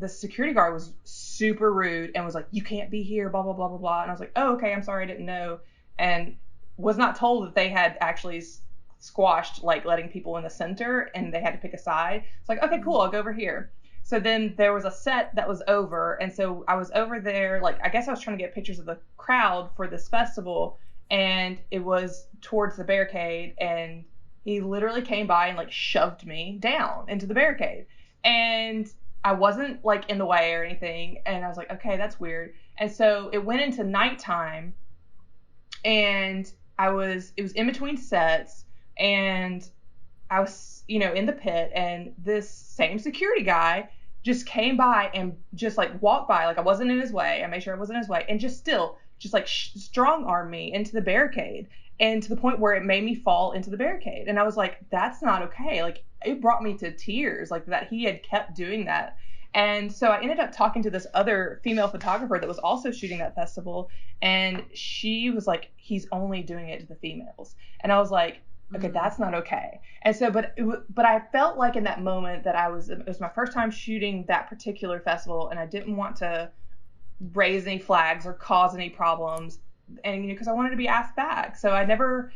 security guard was super rude and was like, you can't be here, blah, blah, blah, blah, blah. And I was like, oh, okay, I'm sorry, I didn't know. And was not told that they had actually squashed like letting people in the center, and they had to pick a side. It's like, okay, cool, I'll go over here. So then there was a set that was over, and so I was over there, like, I guess I was trying to get pictures of the crowd for this festival, and it was towards the barricade, and he literally came by and like shoved me down into the barricade. And I wasn't like in the way or anything, and I was like, okay, that's weird. And so it went into nighttime, and it was in between sets, and I was, you know, in the pit, and this same security guy just came by and just like walked by, like I wasn't in his way. I made sure I wasn't in his way, and just like strong armed me into the barricade, and to the point where it made me fall into the barricade. And I was like, that's not okay. Like, it brought me to tears, like, that he had kept doing that. And so I ended up talking to this other female photographer that was also shooting that festival, and she was like, he's only doing it to the females. And I was like, okay, that's not okay. And so, but I felt like in that moment that it was my first time shooting that particular festival, and I didn't want to raise any flags or cause any problems, and because I wanted to be asked back. So I never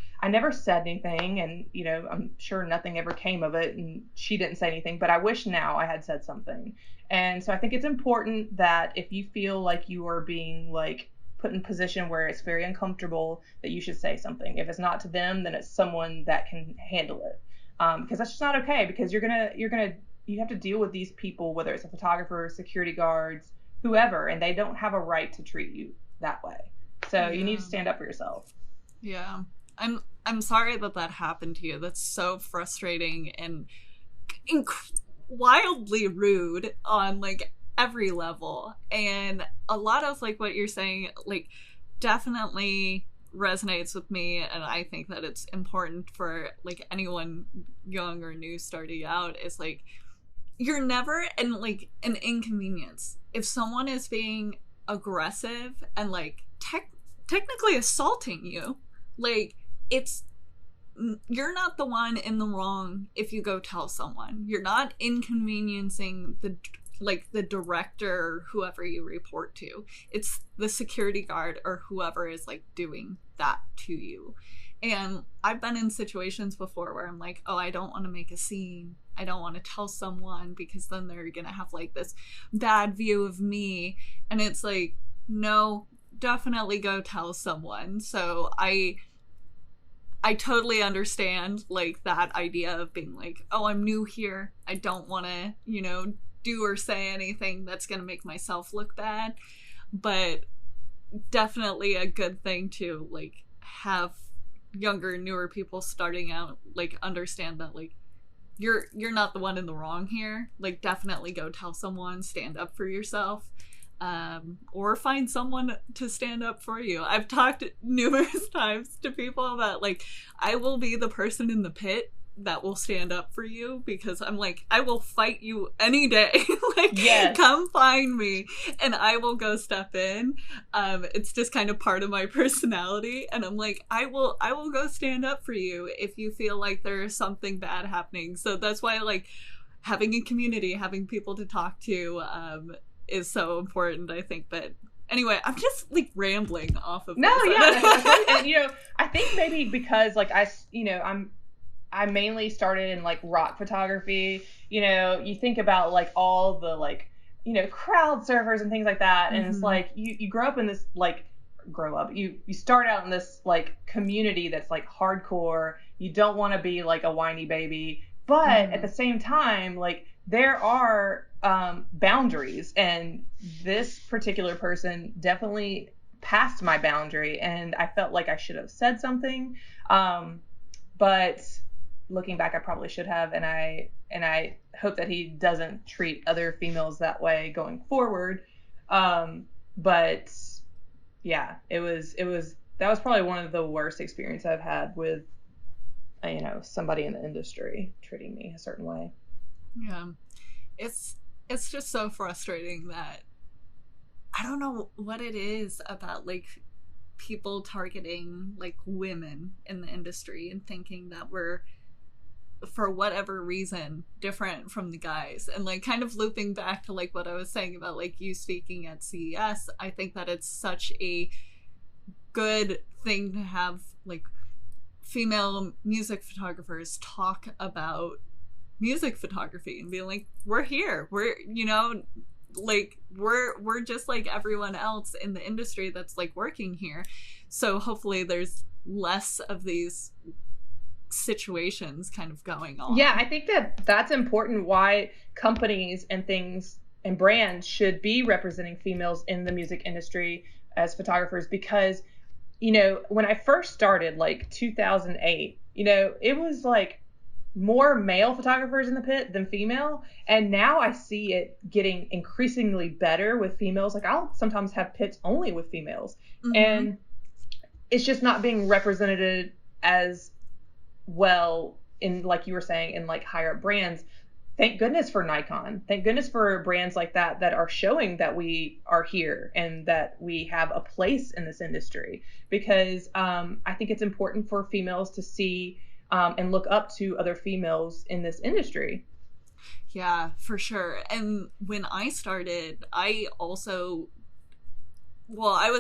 said anything, and I'm sure nothing ever came of it, and she didn't say anything, but I wish now I had said something. And so I think it's important that if you feel like you are being like put in a position where it's very uncomfortable, that you should say something. If it's not to them, then it's someone that can handle it, because that's just not okay. Because you have to deal with these people, whether it's a photographer, security guards, whoever, and they don't have a right to treat you that way. So you need to stand up for yourself. Yeah. I'm sorry that happened to you. That's so frustrating and wildly rude on like every level. And a lot of like what you're saying like definitely resonates with me, and I think that it's important for like anyone young or new starting out is like you're never in like an inconvenience. If someone is being aggressive and like technically assaulting you, like you're not the one in the wrong if you go tell someone. You're not inconveniencing the director or whoever you report to. It's the security guard or whoever is like doing that to you. And I've been in situations before where I'm like, oh, I don't want to make a scene. I don't want to tell someone because then they're going to have like this bad view of me. And it's like, no, definitely go tell someone. So I totally understand like that idea of being like, oh, I'm new here. I don't want to, do or say anything that's going to make myself look bad. But definitely a good thing to like have younger, newer people starting out like understand that like you're not the one in the wrong here. Like definitely go tell someone, stand up for yourself, or find someone to stand up for you. I've talked numerous times to people that like I will be the person in the pit that will stand up for you because I'm like, I will fight you any day. Like, yes. Come find me and I will go step in. It's just kind of part of my personality. And I'm like, I will go stand up for you if you feel like there's something bad happening. So that's why like having a community, having people to talk to, is so important, I think. But anyway, I'm just like rambling off of no, this. Yeah. And I think maybe because like I mainly started in like rock photography. You think about like all the like, crowd surfers and things like that. And it's like, you grow up in this, like you start out in this like community that's like hardcore. You don't want to be like a whiny baby, but at the same time, like there are boundaries, and this particular person definitely passed my boundary, and I felt like I should have said something. But looking back, I probably should have, and I hope that he doesn't treat other females that way going forward. But yeah, that was probably one of the worst experiences I've had with somebody in the industry treating me a certain way. Yeah, it's just so frustrating that I don't know what it is about like people targeting like women in the industry and thinking that we're, for whatever reason, different from the guys. And like kind of looping back to like what I was saying about like you speaking at CES, I think that it's such a good thing to have like female music photographers talk about music photography and be like, we're here, we're like we're just like everyone else in the industry that's like working here. So hopefully there's less of these situations kind of going on. Yeah, I think that's important, why companies and things and brands should be representing females in the music industry as photographers, because when I first started, like 2008, it was like more male photographers in the pit than female, and now I see it getting increasingly better with females. Like I'll sometimes have pits only with females, and it's just not being represented as well in, like you were saying, in like higher up brands. Thank goodness for Nikon. Thank goodness for brands like that are showing that we are here and that we have a place in this industry, because I think it's important for females to see and look up to other females in this industry. Yeah, for sure. And when I started, I was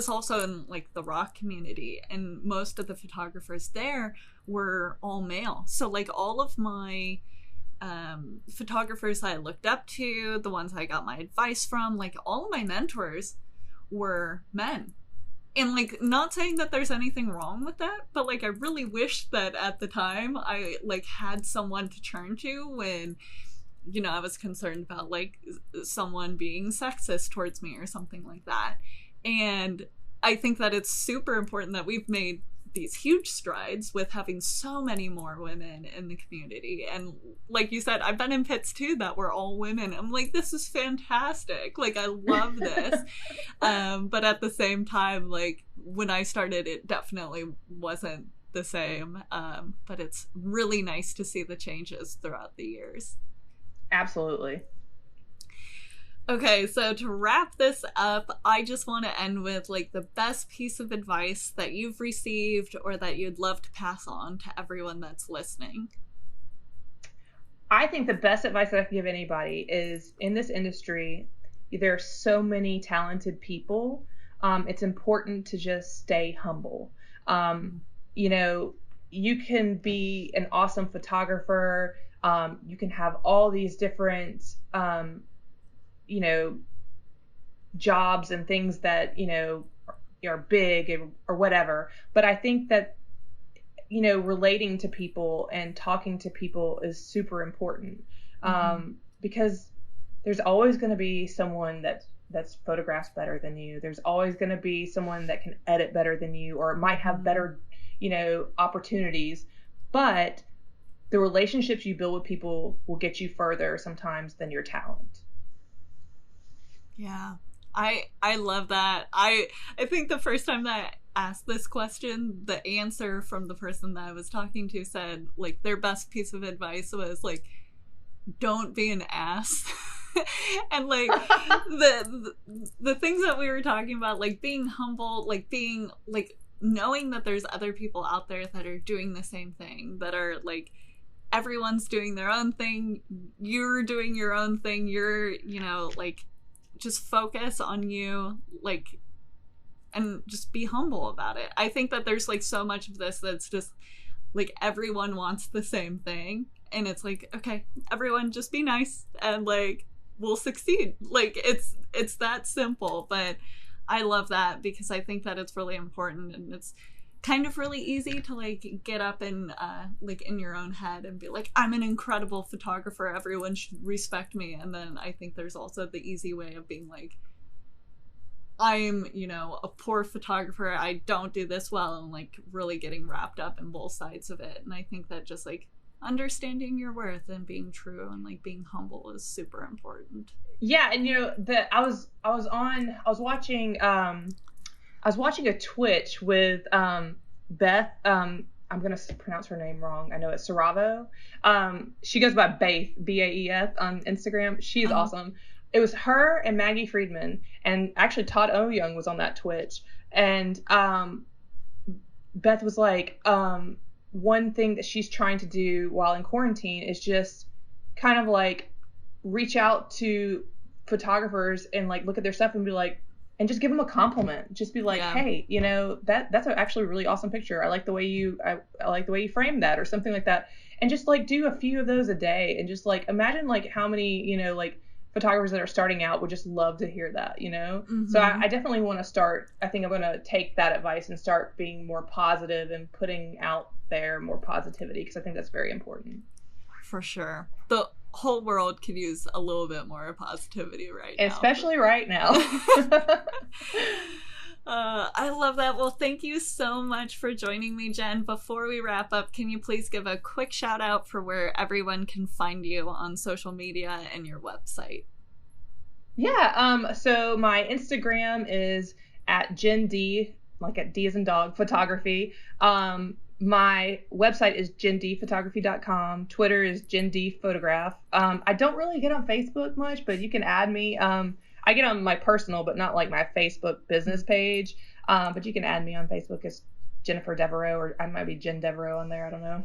also in like the rock community, and most of the photographers there were all male. So like all of my photographers I looked up to, the ones I got my advice from, like all of my mentors were men. And like, not saying that there's anything wrong with that, but like I really wish that at the time I like had someone to turn to when, you know, I was concerned about like someone being sexist towards me or something like that. And I think that it's super important that we've made these huge strides with having so many more women in the community. And like you said, I've been in pits too that were all women. I'm like, this is fantastic. Like, I love this. But at the same time, like when I started, it definitely wasn't the same. But it's really nice to see the changes throughout the years. Absolutely. Okay, so to wrap this up, I just want to end with like the best piece of advice that you've received or that you'd love to pass on to everyone that's listening. I think the best advice that I can give anybody is, in this industry, there are so many talented people. It's important to just stay humble. You know, you can be an awesome photographer. You can have all these different you know, jobs and things that, you know, are big or whatever. But I think that, you know, relating to people and talking to people is super important. Because there's always going to be someone that's photographs better than you. There's always going to be someone that can edit better than you, or might have better, you know, opportunities. But the relationships you build with people will get you further sometimes than your talent. Yeah, I love that. I think the first time that I asked this question, the answer from the person that I was talking to said like their best piece of advice was like, don't be an ass. And like the things that we were talking about, like being humble, like being like knowing that there's other people out there that are doing the same thing, that are like, everyone's doing their own thing, you're doing your own thing, you're, you know, like, just focus on you, like, and just be humble about it. I think that there's like so much of this that's just like everyone wants the same thing, and it's like, okay, everyone just be nice and like we'll succeed. Like it's that simple. But I love that because I think that it's really important, and it's kind of really easy to like get up and like in your own head and be like, I'm an incredible photographer, everyone should respect me. And then I think there's also the easy way of being like, I'm, you know, a poor photographer, I don't do this well, and like really getting wrapped up in both sides of it. And I think that just like understanding your worth and being true and like being humble is super important. Yeah. And you know, I was watching a Twitch with Beth. I'm gonna pronounce her name wrong. I know it's Saravo. She goes by Baeth, Baef on Instagram. She's awesome. It was her and Maggie Friedman, and actually Todd Young was on that Twitch. And Beth was like, one thing that she's trying to do while in quarantine is just kind of like reach out to photographers and like look at their stuff and be like, and just give them a compliment. Just be like, hey, you know, that's actually a really awesome picture. I like the way you framed that, or something like that. And just like do a few of those a day, and just like imagine like how many, you know, like photographers that are starting out would just love to hear that, you know? So I definitely want to start. I think I'm going to take that advice and start being more positive and putting out there more positivity, because I think that's very important. For sure. The whole world could use a little bit more positivity right now. Especially right now. I love that. Well, thank you so much for joining me, Jenn. Before we wrap up, can you please give a quick shout out for where everyone can find you on social media and your website? Yeah. So my Instagram is at Jenn D, like at D as in dog, photography. My website is jenndphotography.com. Twitter is Jenn D Photograph. I don't really get on Facebook much, but you can add me. I get on my personal, but not like my Facebook business page. But you can add me on Facebook as Jennifer Devereaux, or I might be Jenn Devereaux on there. I don't know.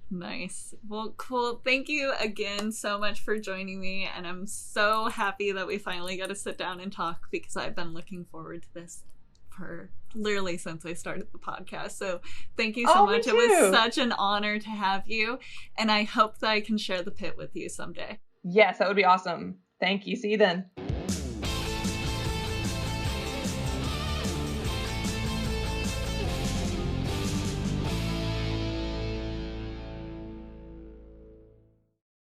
Nice. Well, cool. Thank you again so much for joining me. And I'm so happy that we finally got to sit down and talk, because I've been looking forward to this for literally since I started the podcast. So thank you so much. It was such an honor to have you. And I hope that I can share the pit with you someday. Yes, that would be awesome. Thank you. See you then.